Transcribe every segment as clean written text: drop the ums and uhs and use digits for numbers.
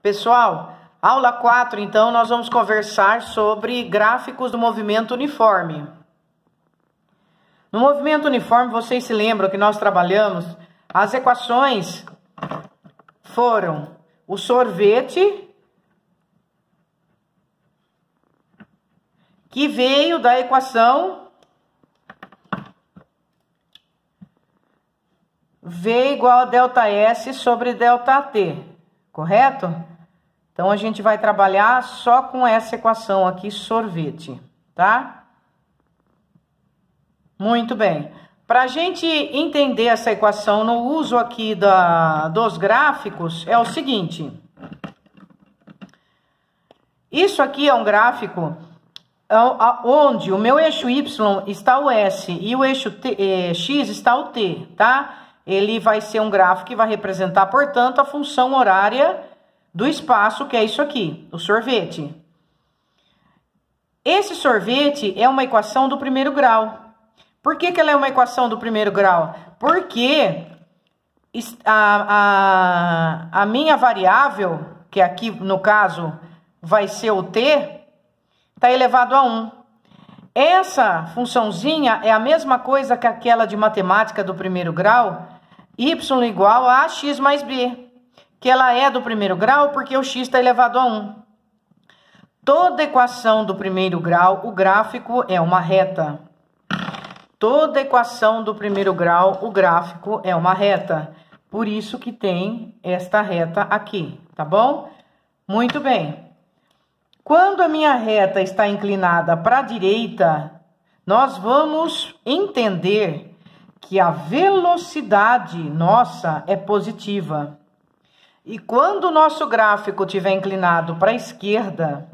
Pessoal, aula 4, então, nós vamos conversar sobre gráficos do movimento uniforme. No movimento uniforme, vocês se lembram que nós trabalhamos, as equações foram o sorvete, que veio da equação V igual a ΔS sobre ΔT, correto? Então, a gente vai trabalhar só com essa equação aqui, sorvete, tá? Muito bem. Para a gente entender essa equação no uso aqui dos gráficos, é o seguinte. Isso aqui é um gráfico onde o meu eixo Y está o S e o eixo X está o T, tá? Ele vai ser um gráfico que vai representar, portanto, a função horária do espaço, que é isso aqui, o sorvete. Esse sorvete é uma equação do primeiro grau. Por que ela é uma equação do primeiro grau? Porque a minha variável, que aqui no caso vai ser o t, está elevado a 1. Essa funçãozinha é a mesma coisa que aquela de matemática do primeiro grau, y igual a x mais b, que ela é do primeiro grau porque o x está elevado a 1. Toda equação do primeiro grau, o gráfico é uma reta. Toda equação do primeiro grau, o gráfico é uma reta. Por isso que tem esta reta aqui, tá bom? Muito bem. Quando a minha reta está inclinada para a direita, nós vamos entender que a velocidade nossa é positiva. E quando o nosso gráfico estiver inclinado para a esquerda,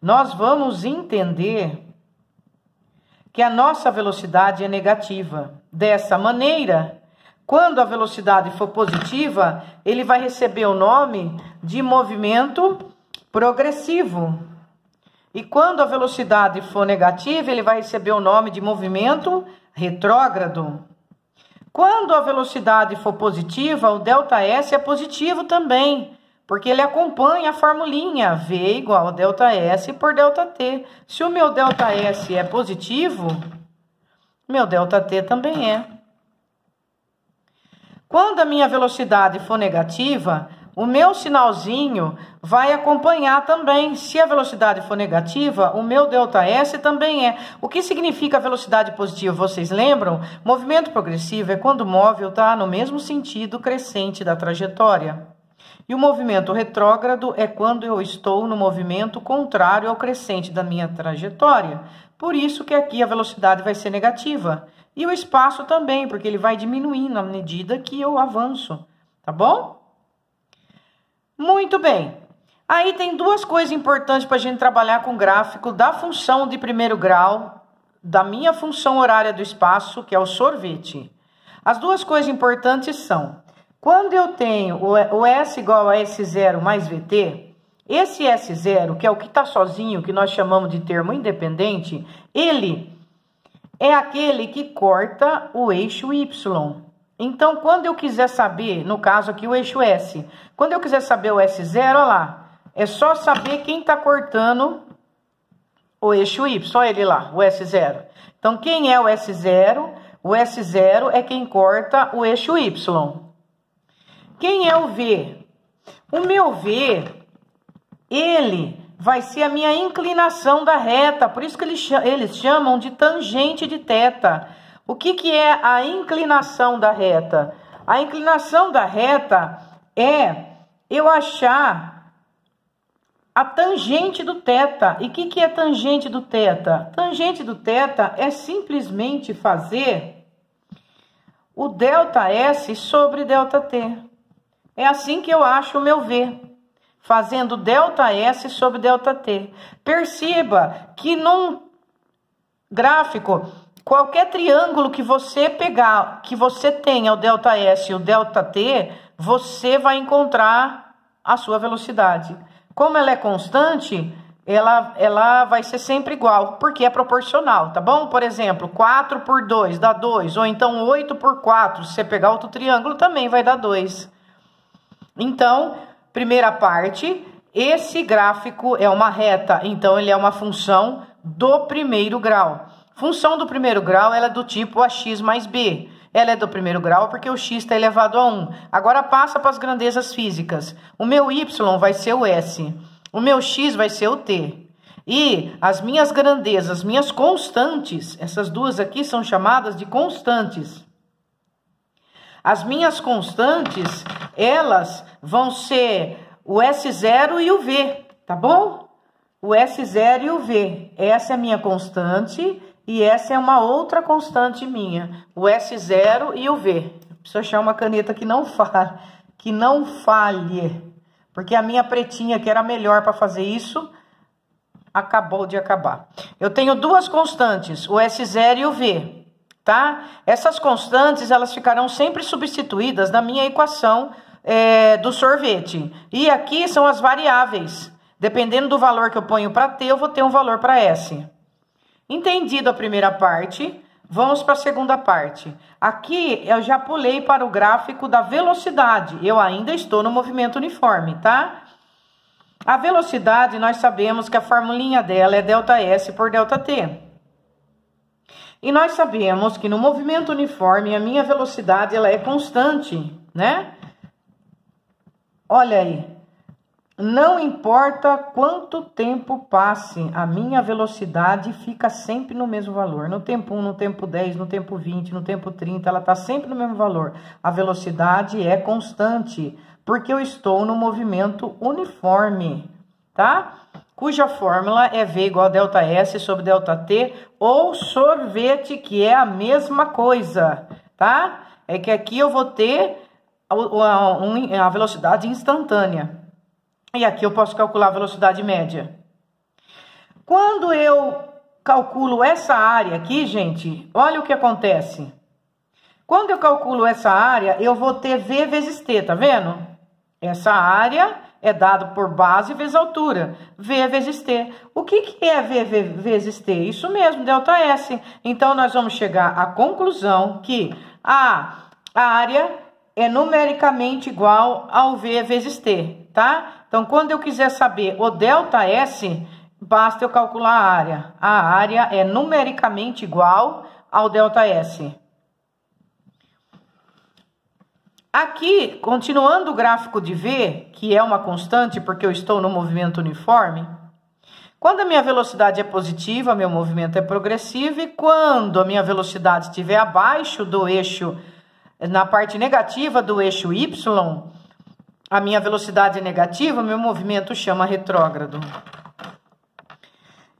nós vamos entender que a nossa velocidade é negativa. Dessa maneira, quando a velocidade for positiva, ele vai receber o nome de movimento progressivo. E quando a velocidade for negativa, ele vai receber o nome de movimento retrógrado. Quando a velocidade for positiva, o ΔS é positivo também, porque ele acompanha a formulinha V igual a ΔS por ΔT. Se o meu ΔS é positivo, meu ΔT também é. Quando a minha velocidade for negativa, o meu sinalzinho vai acompanhar também. Se a velocidade for negativa, o meu ΔS também é. O que significa velocidade positiva? Vocês lembram? Movimento progressivo é quando o móvel está no mesmo sentido crescente da trajetória. E o movimento retrógrado é quando eu estou no movimento contrário ao crescente da minha trajetória. Por isso que aqui a velocidade vai ser negativa. E o espaço também, porque ele vai diminuindo à medida que eu avanço. Tá bom? Muito bem. Aí tem duas coisas importantes para a gente trabalhar com o gráfico da função de primeiro grau, da minha função horária do espaço, que é o sorvete. As duas coisas importantes são, quando eu tenho o S igual a S0 mais VT, esse S0, que é o que está sozinho, que nós chamamos de termo independente, ele é aquele que corta o eixo Y. Então, quando eu quiser saber, no caso aqui o eixo S, quando eu quiser saber o S0, olha lá, é só saber quem está cortando o eixo Y, só ele lá, o S0. Então, quem é o S0? O S0 é quem corta o eixo Y. Quem é o V? O meu V, ele vai ser a minha inclinação da reta, por isso que eles chamam de tangente de θ. O que é a inclinação da reta? A inclinação da reta é eu achar a tangente do θ. E o que é tangente do θ? Tangente do θ é simplesmente fazer o ΔS sobre ΔT. É assim que eu acho o meu V, fazendo ΔS sobre ΔT. Perceba que num gráfico, qualquer triângulo que você pegar, que você tenha o ΔS e o ΔT, você vai encontrar a sua velocidade. Como ela é constante, ela vai ser sempre igual, porque é proporcional, tá bom? Por exemplo, 4 por 2 dá 2, ou então 8 por 4, se você pegar outro triângulo, também vai dar 2. Então, Primeira parte, esse gráfico é uma reta, então ele é uma função do primeiro grau. Função do primeiro grau, ela é do tipo ax mais b. Ela é do primeiro grau porque o x está elevado a 1. Agora passa para as grandezas físicas. O meu y vai ser o s. O meu x vai ser o t. E as minhas grandezas, minhas constantes, essas duas aqui são chamadas de constantes. As minhas constantes, elas vão ser o S0 e o V, tá bom? O S0 e o V. Essa é a minha constante e essa é uma outra constante minha. O S0 e o V. Preciso achar uma caneta que não falhe. Porque a minha pretinha, que era melhor para fazer isso, acabou de acabar. Eu tenho duas constantes, o S0 e o V, tá? Essas constantes, elas ficarão sempre substituídas na minha equação do sorvete. E aqui são as variáveis. Dependendo do valor que eu ponho para T, eu vou ter um valor para S. Entendido a primeira parte, vamos para a segunda parte. Aqui eu já pulei para o gráfico da velocidade. Eu ainda estou no movimento uniforme, tá? A velocidade, nós sabemos que a formulinha dela é ΔS por ΔT. E nós sabemos que no movimento uniforme, a minha velocidade ela é constante, né? Olha aí. Não importa quanto tempo passe, a minha velocidade fica sempre no mesmo valor. No tempo 1, no tempo 10, no tempo 20, no tempo 30, ela está sempre no mesmo valor. A velocidade é constante, porque eu estou no movimento uniforme, tá? Cuja fórmula é V igual a ΔS sobre ΔT, ou sorvete, que é a mesma coisa, tá? É que aqui eu vou ter a velocidade instantânea. E aqui eu posso calcular a velocidade média. Quando eu calculo essa área aqui, gente, olha o que acontece. Quando eu calculo essa área, eu vou ter V vezes T, tá vendo? Essa área é dado por base vezes altura. V vezes T. O que é V vezes T? Isso mesmo, ΔS. Então, nós vamos chegar à conclusão que a área é numericamente igual ao V vezes T, tá? Então, quando eu quiser saber o ΔS, basta eu calcular a área. A área é numericamente igual ao ΔS. Aqui, continuando o gráfico de V, que é uma constante porque eu estou no movimento uniforme, quando a minha velocidade é positiva, meu movimento é progressivo, e quando a minha velocidade estiver abaixo do eixo, na parte negativa do eixo Y, a minha velocidade é negativa, meu movimento chama retrógrado.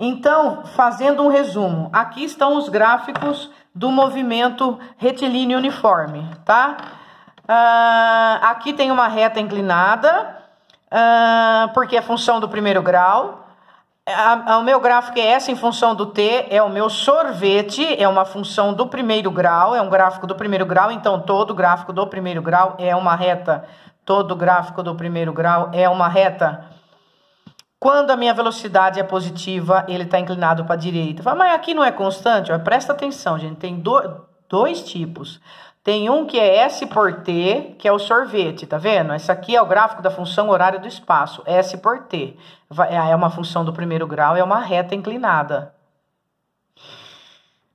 Então, fazendo um resumo, aqui estão os gráficos do movimento retilíneo uniforme, tá? Aqui tem uma reta inclinada, porque é função do primeiro grau. O meu gráfico é S em função do T, é o meu sorvete, é uma função do primeiro grau, é um gráfico do primeiro grau, então todo gráfico do primeiro grau é uma reta. Todo gráfico do primeiro grau é uma reta. Quando a minha velocidade é positiva, ele está inclinado para a direita. Fala, mas aqui não é constante? Ó, presta atenção, gente, tem dois tipos. Tem um que é S por T, que é o sorvete, tá vendo? Esse aqui é o gráfico da função horária do espaço, S por T. É uma função do primeiro grau, é uma reta inclinada.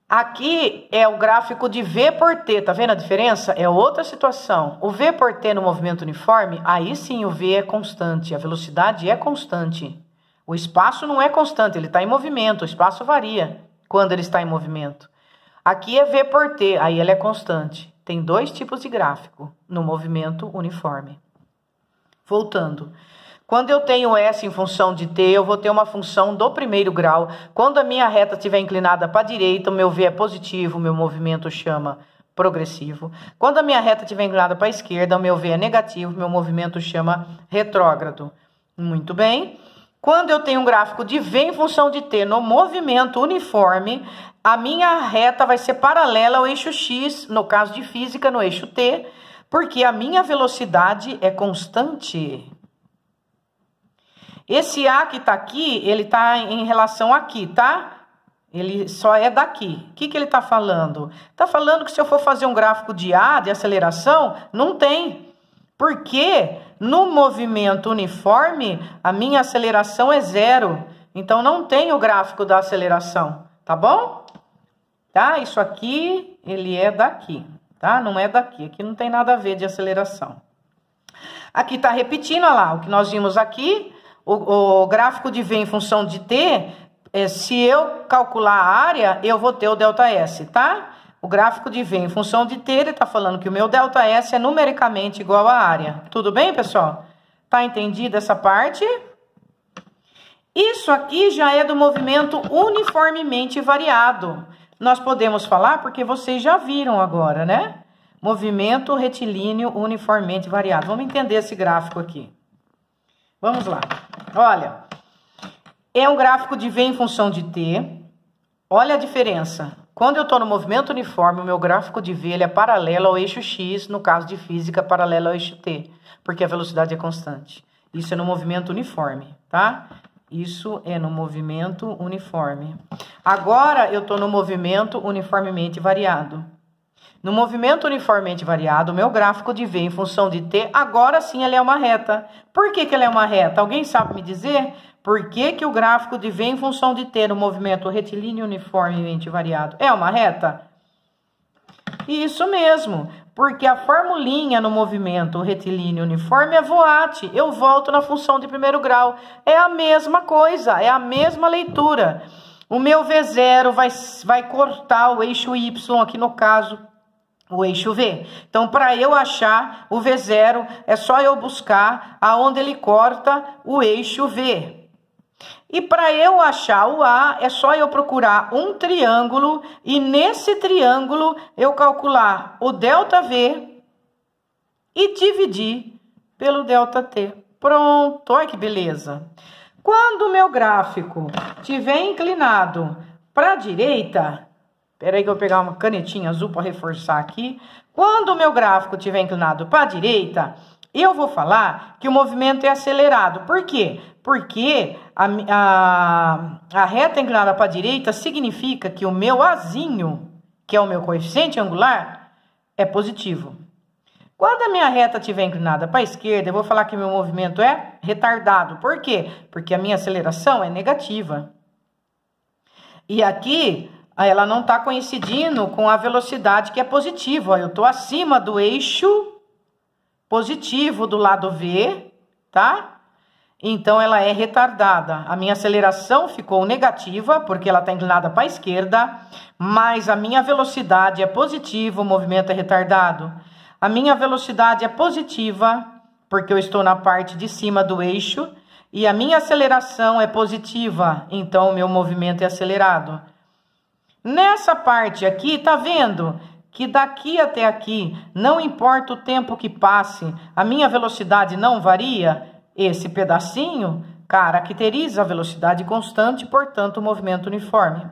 Aqui é o gráfico de V por T, tá vendo a diferença? É outra situação. O V por T no movimento uniforme, aí sim o V é constante, a velocidade é constante. O espaço não é constante, ele está em movimento, o espaço varia quando ele está em movimento. Aqui é V por T, aí ele é constante. Tem dois tipos de gráfico no movimento uniforme. Voltando. Quando eu tenho S em função de T, eu vou ter uma função do primeiro grau. Quando a minha reta estiver inclinada para a direita, o meu V é positivo, o meu movimento chama progressivo. Quando a minha reta estiver inclinada para a esquerda, o meu V é negativo, o meu movimento chama retrógrado. Muito bem. Quando eu tenho um gráfico de V em função de T no movimento uniforme, a minha reta vai ser paralela ao eixo X, no caso de física, no eixo T, porque a minha velocidade é constante. Esse A que está aqui, ele está em relação aqui, tá? Ele só é daqui. O que ele está falando? Está falando que se eu for fazer um gráfico de A, de aceleração, não tem. Porque no movimento uniforme, a minha aceleração é 0. Então, não tem o gráfico da aceleração, tá bom? Tá? Isso aqui, ele é daqui, tá? Não é daqui. Aqui não tem nada a ver de aceleração. Aqui tá repetindo, olha lá, o que nós vimos aqui. O gráfico de V em função de T, se eu calcular a área, eu vou ter o ΔS, tá? O gráfico de V em função de T, ele tá falando que o meu ΔS é numericamente igual à área. Tudo bem, pessoal? Tá entendido essa parte? Isso aqui já é do movimento uniformemente variado. Nós podemos falar porque vocês já viram agora, né? Movimento retilíneo uniformemente variado. Vamos entender esse gráfico aqui. Vamos lá. Olha, é um gráfico de V em função de T. Olha a diferença. Quando eu estou no movimento uniforme, o meu gráfico de V ele é paralelo ao eixo X, no caso de física, paralelo ao eixo T, porque a velocidade é constante. Isso é no movimento uniforme, tá? Isso é no movimento uniforme. Agora, eu estou no movimento uniformemente variado. No movimento uniformemente variado, o meu gráfico de V em função de T, agora sim ele é uma reta. Por que ele é uma reta? Alguém sabe me dizer? Por que o gráfico de V em função de T no movimento retilíneo uniformemente variado é uma reta? Isso mesmo, porque a formulinha no movimento retilíneo uniforme é VOAT. Eu volto na função de primeiro grau. É a mesma coisa, é a mesma leitura. O meu V0 vai cortar o eixo Y, aqui no caso, o eixo V. Então, para eu achar o V0, é só eu buscar aonde ele corta o eixo V. E para eu achar o A, é só eu procurar um triângulo e nesse triângulo eu calcular o ΔV e dividir pelo ΔT. Pronto, olha que beleza. Quando o meu gráfico estiver inclinado para a direita, espera aí que eu vou pegar uma canetinha azul para reforçar aqui. Quando o meu gráfico estiver inclinado para a direita, eu vou falar que o movimento é acelerado. Por quê? Porque a reta inclinada para a direita significa que o meu Azinho, que é o meu coeficiente angular, é positivo. Quando a minha reta estiver inclinada para a esquerda, eu vou falar que meu movimento é retardado. Por quê? Porque a minha aceleração é negativa. E aqui, ela não está coincidindo com a velocidade que é positiva. Eu estou acima do eixo positivo do lado V, tá? Então, ela é retardada. A minha aceleração ficou negativa, porque ela está inclinada para a esquerda, mas a minha velocidade é positiva, o movimento é retardado. A minha velocidade é positiva, porque eu estou na parte de cima do eixo, e a minha aceleração é positiva, então o meu movimento é acelerado. Nessa parte aqui, tá vendo que daqui até aqui, não importa o tempo que passe, a minha velocidade não varia? Esse pedacinho caracteriza a velocidade constante, portanto, o movimento uniforme.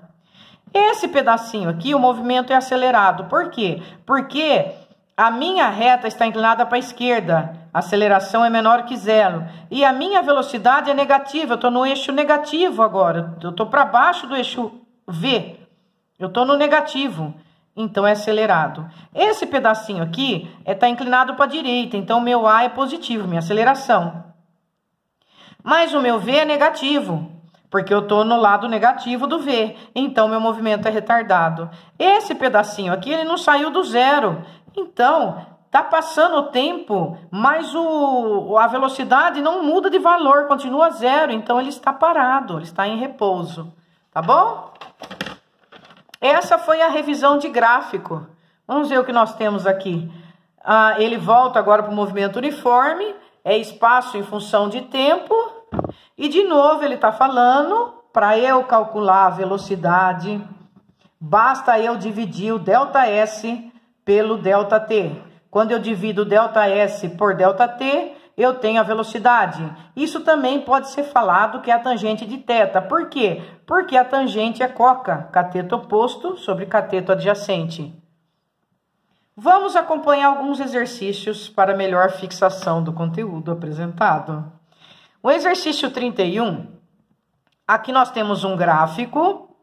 Esse pedacinho aqui, o movimento é acelerado. Por quê? Porque a minha reta está inclinada para a esquerda, a aceleração é menor que 0. E a minha velocidade é negativa, eu estou no eixo negativo agora, eu estou para baixo do eixo V, eu estou no negativo, então é acelerado. Esse pedacinho aqui está inclinado para a direita, então meu A é positivo, minha aceleração. Mas o meu V é negativo, porque eu estou no lado negativo do V, então meu movimento é retardado. Esse pedacinho aqui, ele não saiu do 0, então tá passando o tempo, mas a velocidade não muda de valor, continua 0, então ele está parado, ele está em repouso, tá bom? Essa foi a revisão de gráfico. Vamos ver o que nós temos aqui. Ele volta agora para o movimento uniforme, é espaço em função de tempo, e de novo ele está falando, para eu calcular a velocidade, basta eu dividir o ΔS pelo ΔT. Quando eu divido o ΔS por ΔT, eu tenho a velocidade. Isso também pode ser falado que é a tangente de θ. Por quê? Porque a tangente é coca, cateto oposto sobre cateto adjacente. Vamos acompanhar alguns exercícios para melhor fixação do conteúdo apresentado. O exercício 31, aqui nós temos um gráfico.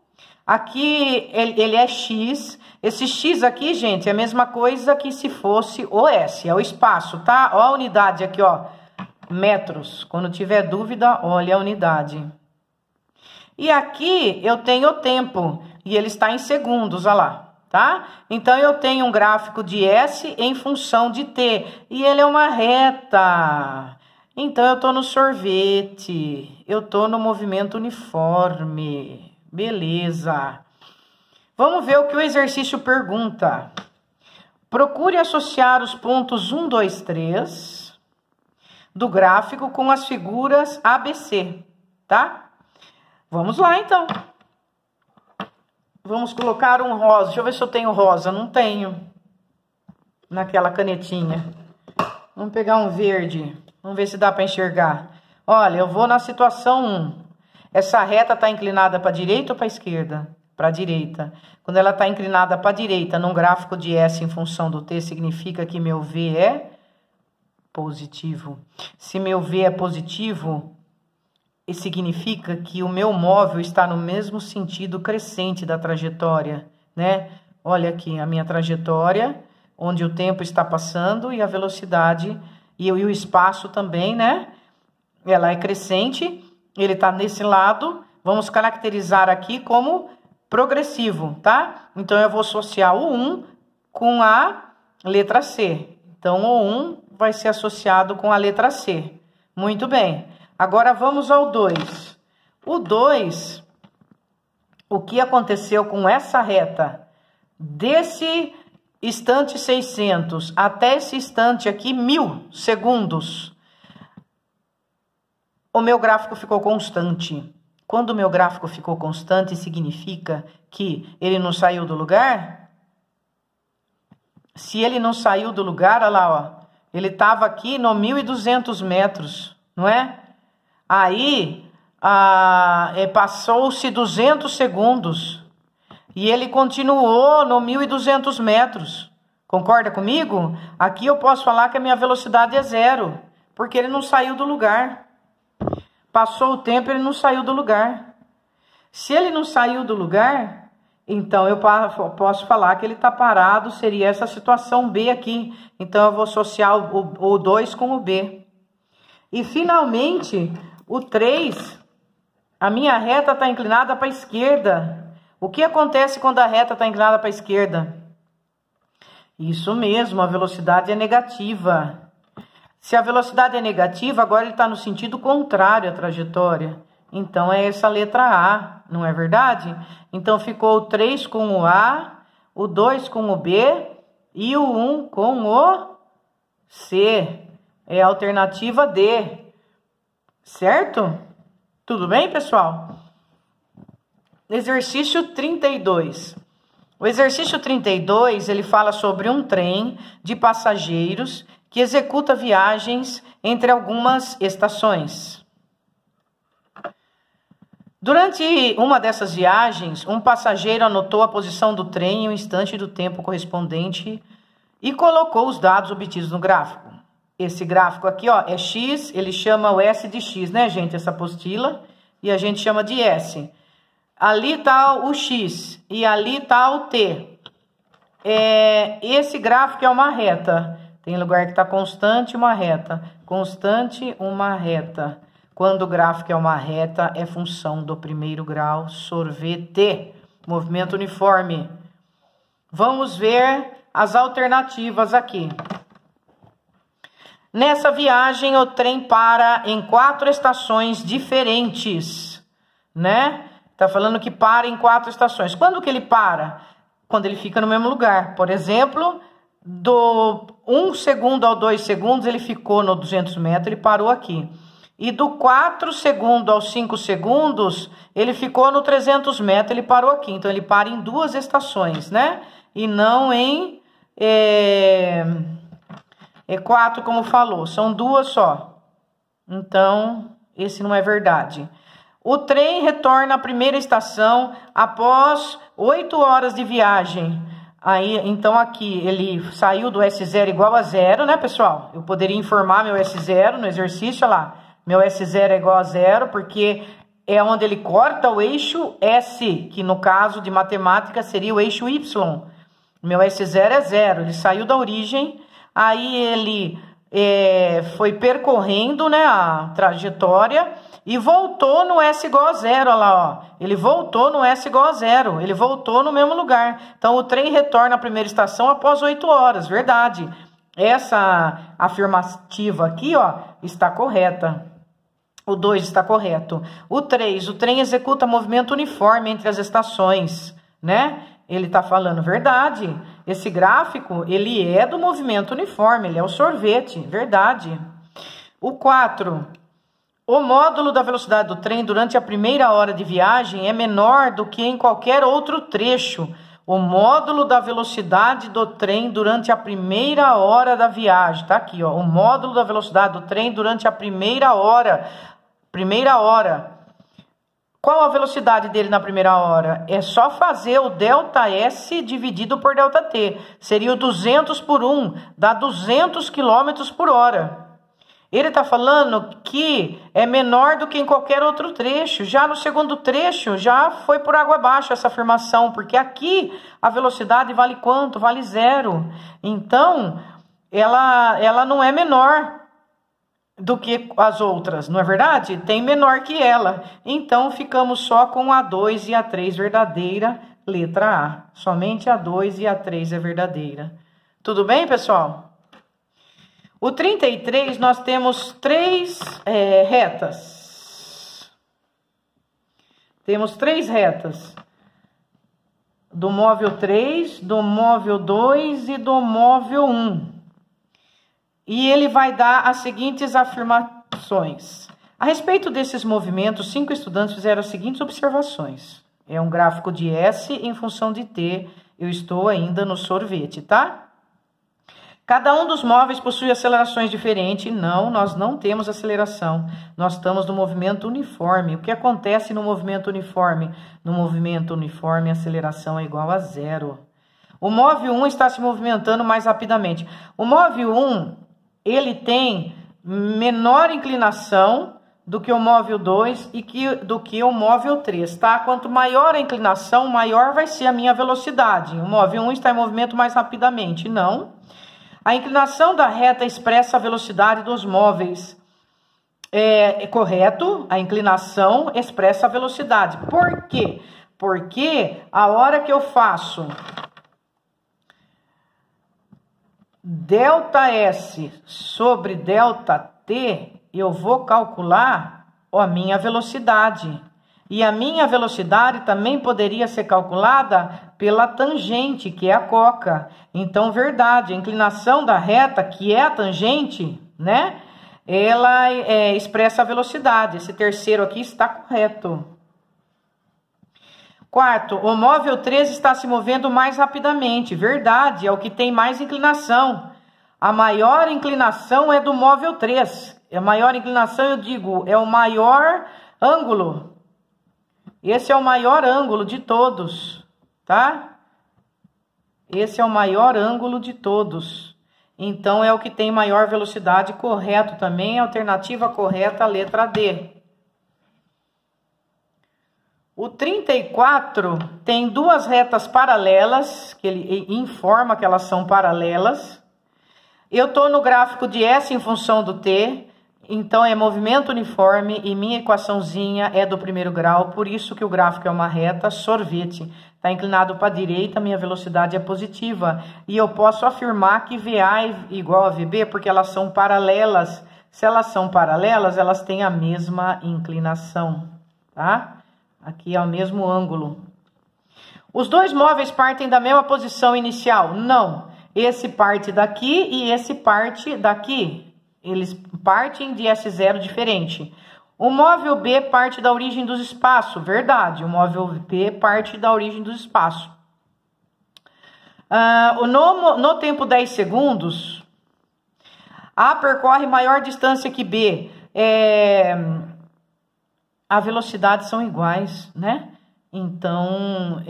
Aqui ele é X. Esse X aqui, gente, é a mesma coisa que se fosse o S. É o espaço, tá? Ó a unidade aqui, ó. Metros. Quando tiver dúvida, olha a unidade. E aqui eu tenho o tempo. E ele está em segundos, olha lá, tá? Então, eu tenho um gráfico de S em função de T. E ele é uma reta. Então, eu estou no sorvete. Eu estou no movimento uniforme. Beleza. Vamos ver o que o exercício pergunta. Procure associar os pontos 1, 2, 3 do gráfico com as figuras ABC, tá? Vamos lá, então. Vamos colocar um rosa. Deixa eu ver se eu tenho rosa. Não tenho. Naquela canetinha. Vamos pegar um verde. Vamos ver se dá para enxergar. Olha, eu vou na situação 1. Essa reta está inclinada para a direita ou para a esquerda? Para a direita. Quando ela está inclinada para a direita, num gráfico de S em função do T, significa que meu V é positivo. Se meu V é positivo, significa que o meu móvel está no mesmo sentido crescente da trajetória, né? Olha aqui a minha trajetória, onde o tempo está passando e a velocidade e o espaço também, né? Ela é crescente, ele está nesse lado. Vamos caracterizar aqui como progressivo, tá? Então, eu vou associar o 1 com a letra C. Então, o 1 vai ser associado com a letra C. Muito bem. Agora, vamos ao 2. O 2, o que aconteceu com essa reta? Desse instante 600 até esse instante aqui, 1000 segundos. O meu gráfico ficou constante. Quando o meu gráfico ficou constante, significa que ele não saiu do lugar? Se ele não saiu do lugar, olha lá, ó. Ele estava aqui no 1.200 metros, não é? Aí, passou-se 200 segundos. E ele continuou no 1.200 metros. Concorda comigo? Aqui eu posso falar que a minha velocidade é 0. Porque ele não saiu do lugar. Passou o tempo, ele não saiu do lugar. Se ele não saiu do lugar, então eu posso falar que ele está parado, seria essa situação B aqui. Então eu vou associar o 2 com o B. E finalmente, o 3, a minha reta está inclinada para a esquerda. O que acontece quando a reta está inclinada para a esquerda? Isso mesmo, a velocidade é negativa. Se a velocidade é negativa, agora ele está no sentido contrário à trajetória. Então, é essa letra A, não é verdade? Então, ficou o 3 com o A, o 2 com o B e o 1 com o C. É a alternativa D. Certo? Tudo bem, pessoal? Exercício 32. O exercício 32, ele fala sobre um trem de passageiros que executa viagens entre algumas estações. Durante uma dessas viagens, um passageiro anotou a posição do trem em um instante do tempo correspondente e colocou os dados obtidos no gráfico. Esse gráfico aqui, ó, é X, ele chama o S de X, né, gente? Essa apostila, e a gente chama de S. Ali está o X e ali está o T. Esse gráfico é uma reta. Tem lugar que está constante, uma reta. Constante, uma reta. Quando o gráfico é uma reta, é função do primeiro grau, sorvete, movimento uniforme. Vamos ver as alternativas aqui. Nessa viagem, o trem para em 4 estações diferentes, né? Tá falando que para em 4 estações. Quando que ele para? Quando ele fica no mesmo lugar. Por exemplo, do 1 segundo ao 2 segundos, ele ficou no 200 metros, ele parou aqui. E do 4 segundos aos 5 segundos, ele ficou no 300 metros, ele parou aqui. Então, ele para em 2 estações, né? E não em 4, como falou. São 2 só. Então, esse não é verdade. O trem retorna à primeira estação após 8 horas de viagem. Aí, então, aqui ele saiu do S0 igual a 0, né, pessoal? Eu poderia informar meu S0 no exercício, olha lá. Meu S0 é igual a 0, porque é onde ele corta o eixo S, que no caso de matemática seria o eixo Y. Meu S0 é 0, ele saiu da origem, aí ele foi percorrendo, né, a trajetória e voltou no S igual a 0, olha lá, ó. Ele voltou no S igual a 0, ele voltou no mesmo lugar. Então, o trem retorna à primeira estação após 8 horas, verdade. Essa afirmativa aqui, ó, está correta. O 2 está correto. O 3, o trem executa movimento uniforme entre as estações, né? Ele está falando verdade. Esse gráfico, ele é do movimento uniforme, ele é o sorvete, verdade. O 4, o módulo da velocidade do trem durante a primeira hora de viagem é menor do que em qualquer outro trecho. O módulo da velocidade do trem durante a primeira hora da viagem. Tá aqui, ó. O módulo da velocidade do trem durante a primeira hora. Qual a velocidade dele na primeira hora? É só fazer o ΔS dividido por ΔT. Seria o 200 por 1, dá 200 km por hora. Ele está falando que é menor do que em qualquer outro trecho. Já no segundo trecho, já foi por água abaixo essa afirmação, porque aqui a velocidade vale quanto? Vale 0. Então, ela não é menor do que as outras, não é verdade? Tem menor que ela. Então, ficamos só com a 2 e a 3 verdadeira, letra A. Somente a 2 e a 3 é verdadeira. Tudo bem, pessoal? O 33, nós temos 3 retas. Temos 3 retas. Do móvel 3, do móvel 2 e do móvel 1. E ele vai dar as seguintes afirmações. A respeito desses movimentos, 5 estudantes fizeram as seguintes observações. É um gráfico de S em função de T. Eu estou ainda no sorvete, tá? Cada um dos móveis possui acelerações diferentes. Não, nós não temos aceleração. Nós estamos no movimento uniforme. O que acontece no movimento uniforme? No movimento uniforme, a aceleração é igual a 0. O móvel 1 está se movimentando mais rapidamente. O móvel 1, ele tem menor inclinação do que o móvel 2 e do que o móvel 3, tá? Quanto maior a inclinação, maior vai ser a minha velocidade. O móvel 1 está em movimento mais rapidamente. Não. A inclinação da reta expressa a velocidade dos móveis. É correto, a inclinação expressa a velocidade. Por quê? Porque a hora que eu faço ΔS sobre ΔT, eu vou calcular a minha velocidade. E a minha velocidade também poderia ser calculada pela tangente, que é a coca. Então, verdade, a inclinação da reta, que é a tangente, né? Ela expressa a velocidade. Esse terceiro aqui está correto. Quarto, o móvel 3 está se movendo mais rapidamente. Verdade, é o que tem mais inclinação. A maior inclinação é do móvel 3. A maior inclinação, eu digo, é o maior ângulo. Esse é o maior ângulo de todos, tá? Esse é o maior ângulo de todos. Então, é o que tem maior velocidade, correto também. Alternativa correta, a letra D. O 34 tem 2 retas paralelas, que ele informa que elas são paralelas. Eu estou no gráfico de S em função do T. Então, é movimento uniforme e minha equaçãozinha é do primeiro grau, por isso que o gráfico é uma reta, sorvete. Está inclinado para a direita, minha velocidade é positiva. E eu posso afirmar que VA é igual a VB porque elas são paralelas. Se elas são paralelas, elas têm a mesma inclinação, tá? Aqui é o mesmo ângulo. Os 2 móveis partem da mesma posição inicial? Não. Esse parte daqui e esse parte daqui. Eles partem de S0 diferente. O móvel B parte da origem dos espaços. Verdade, o móvel B parte da origem dos espaços. No tempo 10 segundos, A percorre maior distância que B. A velocidade são iguais, né? Então,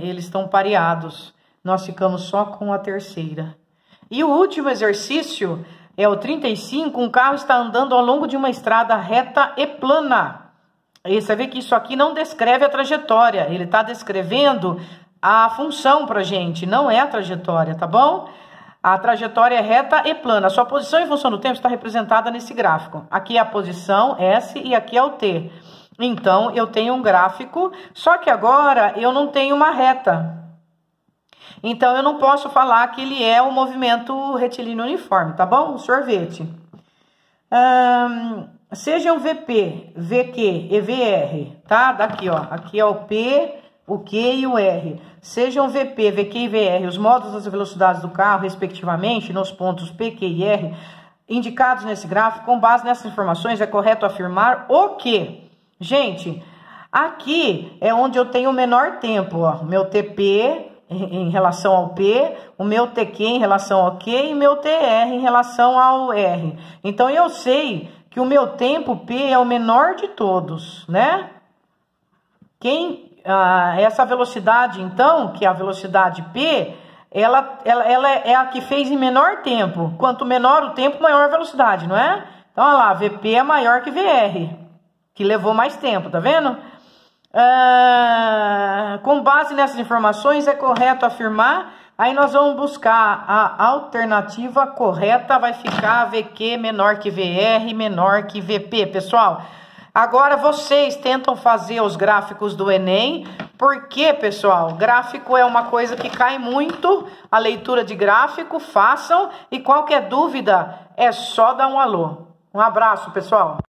eles estão pareados. Nós ficamos só com a terceira. E o último exercício é o 35, um carro está andando ao longo de uma estrada reta e plana. E você vê que isso aqui não descreve a trajetória, ele está descrevendo a função para gente, não é a trajetória, tá bom? A trajetória é reta e plana. A sua posição em função do tempo está representada nesse gráfico. Aqui é a posição S e aqui é o T. Então, eu tenho um gráfico, só que agora eu não tenho uma reta. Então, eu não posso falar que ele é um movimento retilíneo uniforme, tá bom? O sorvete. Sejam VP, VQ e VR, tá? Daqui, ó. Aqui é o P, o Q e o R. Sejam VP, VQ e VR os modos das velocidades do carro, respectivamente, nos pontos P, Q e R, indicados nesse gráfico. Com base nessas informações, é correto afirmar o que? Gente, aqui é onde eu tenho o menor tempo, ó. Meu TP em relação ao P, o meu TQ em relação ao Q e meu TR em relação ao R. Então, eu sei que o meu tempo P é o menor de todos, né? Essa velocidade, então, que é a velocidade P, ela é a que fez em menor tempo. Quanto menor o tempo, maior a velocidade, não é? Então, olha lá, VP é maior que VR, que levou mais tempo, tá vendo? Com base nessas informações, é correto afirmar. Aí nós vamos buscar a alternativa correta, vai ficar VQ menor que VR, menor que VP, pessoal. Agora vocês tentam fazer os gráficos do Enem, porque, pessoal, gráfico é uma coisa que cai muito, a leitura de gráfico, façam, e qualquer dúvida é só dar um alô. Um abraço, pessoal.